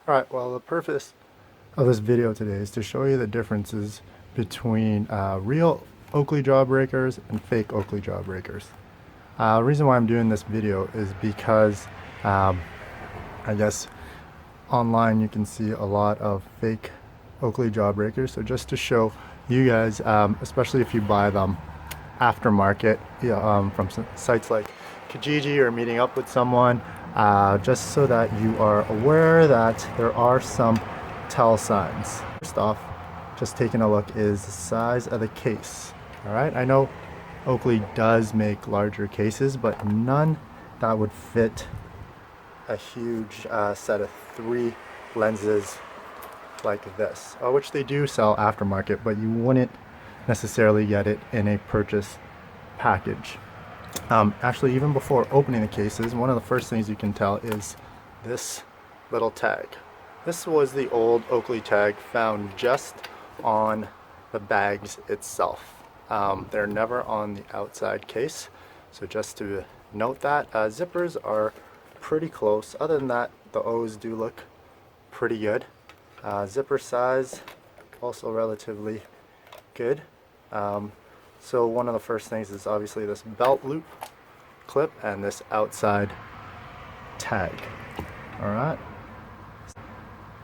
Alright, well, the purpose of this video today is to show you the differences between real Oakley Jawbreakers and fake Oakley Jawbreakers. The reason why I'm doing this video is because I guess online you can see a lot of fake Oakley Jawbreakers, so just to show you guys, especially if you buy them aftermarket from sites like Kijiji or meeting up with someone, just so that you are aware that there are some tell signs. First off, just taking a look is the size of the case. Alright, I know Oakley does make larger cases, but none that would fit a huge set of 3 lenses like this, which they do sell aftermarket, but you wouldn't necessarily get it in a purchase package. Actually, even before opening the cases, one of the first things you can tell is this little tag. This was the old Oakley tag found just on the bags itself. They're never on the outside case, so just to note that. Zippers are pretty close. Other than that, the O's do look pretty good. Zipper size also relatively good. So one of the first things is obviously this belt loop clip and this outside tag. Alright.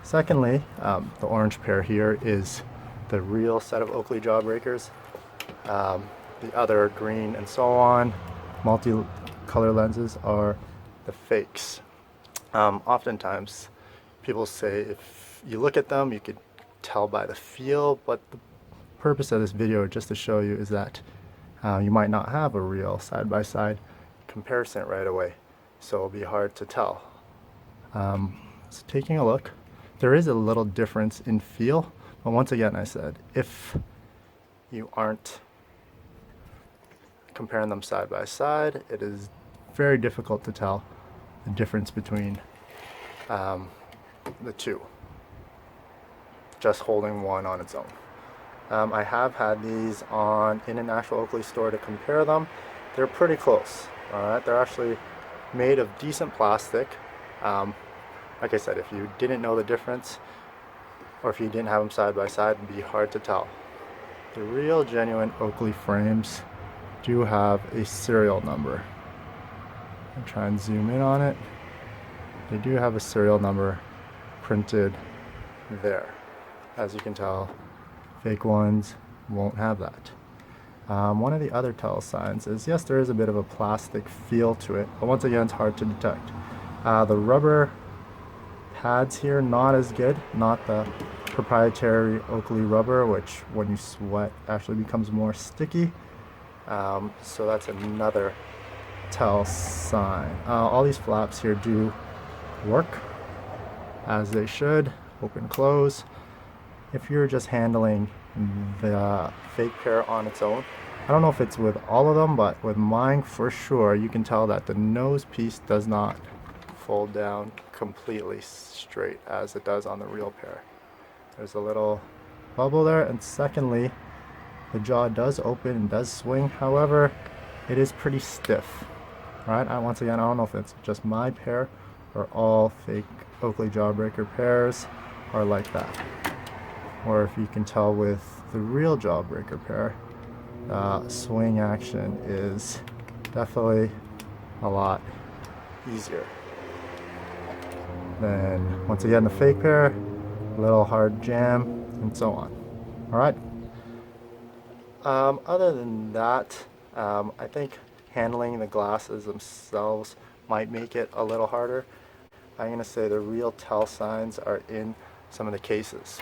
Secondly, the orange pair here is the real set of Oakley Jawbreakers. The other green and so on, multi-color lenses are the fakes. Oftentimes people say if you look at them you could tell by the feel, but the purpose of this video just to show you is that you might not have a real side-by-side comparison right away, so it'll be hard to tell. So taking a look, there is a little difference in feel, but once again I said if you aren't comparing them side by side, it is very difficult to tell the difference between the two, just holding one on its own. I have had these in an actual Oakley store to compare them. They're pretty close. Alright, they're actually made of decent plastic. Like I said, if you didn't know the difference, or if you didn't have them side by side, it'd be hard to tell. The real genuine Oakley frames do have a serial number. I'll try and zoom in on it. They do have a serial number printed there. As you can tell, fake ones won't have that. One of the other tell signs is, yes, there is a bit of a plastic feel to it, but once again it's hard to detect. The rubber pads here, not as good, not the proprietary Oakley rubber, which when you sweat actually becomes more sticky. So that's another tell sign. All these flaps here do work as they should, open, close. If you're just handling the fake pair on its own, I don't know if it's with all of them, but with mine for sure, you can tell that the nose piece does not fold down completely straight as it does on the real pair. There's a little bubble there, and secondly, the jaw does open and does swing. However, it is pretty stiff. Alright, once again, I don't know if it's just my pair or all fake Oakley Jawbreaker pairs are like that. Or if you can tell with the real Jawbreaker pair, swing action is definitely a lot easier. Then once again the fake pair, a little hard jam, and so on. Alright. Other than that, I think handling the glasses themselves might make it a little harder. I'm going to say the real tell signs are in some of the cases.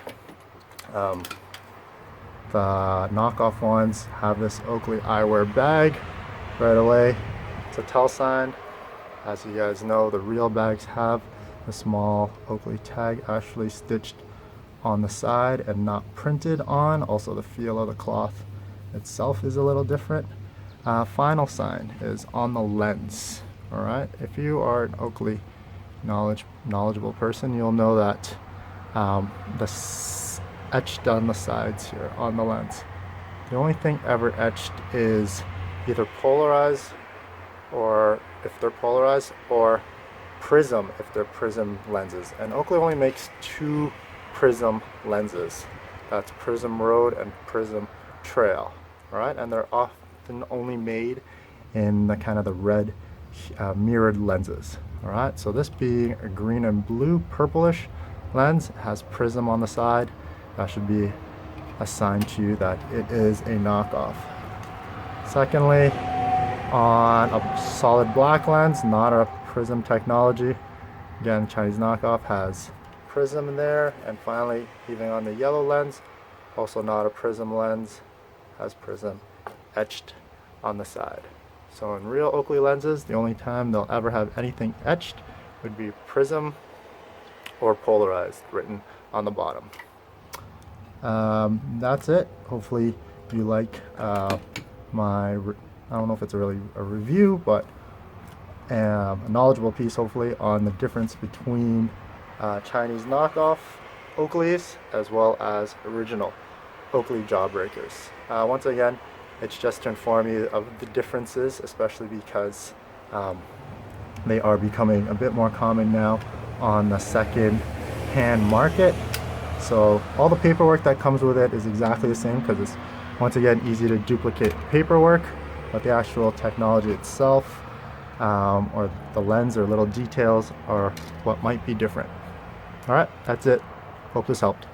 The knockoff ones have this Oakley eyewear bag right away. It's a tell sign. As you guys know, the real bags have a small Oakley tag actually stitched on the side and not printed on. Also, the feel of the cloth itself is a little different. Final sign is on the lens. Alright, if you are an Oakley knowledgeable person, you'll know that the etched on the sides here on the lens. The only thing ever etched is either polarized, or if they're polarized, or prism if they're prism lenses. And Oakley only makes 2 prism lenses. That's Prism Road and Prism Trail. All right, and they're often only made in the kind of the red mirrored lenses. All right, so this being a green and blue purplish lens, has prism on the side. That should be a sign to you that it is a knockoff. Secondly, on a solid black lens, not a prism technology, again, Chinese knockoff, has prism there. And finally, even on the yellow lens, also not a prism lens, has prism etched on the side. So in real Oakley lenses, the only time they'll ever have anything etched would be prism or polarized written on the bottom. That's it. Hopefully you like my, I don't know if it's really a review, but a knowledgeable piece hopefully on the difference between Chinese knockoff Oakleys as well as original Oakley Jawbreakers. Once again, it's just to inform you of the differences, especially because they are becoming a bit more common now on the second-hand market. So all the paperwork that comes with it is exactly the same because it's, once again, easy to duplicate paperwork, but the actual technology itself or the lens or little details are what might be different. All right, that's it. Hope this helped.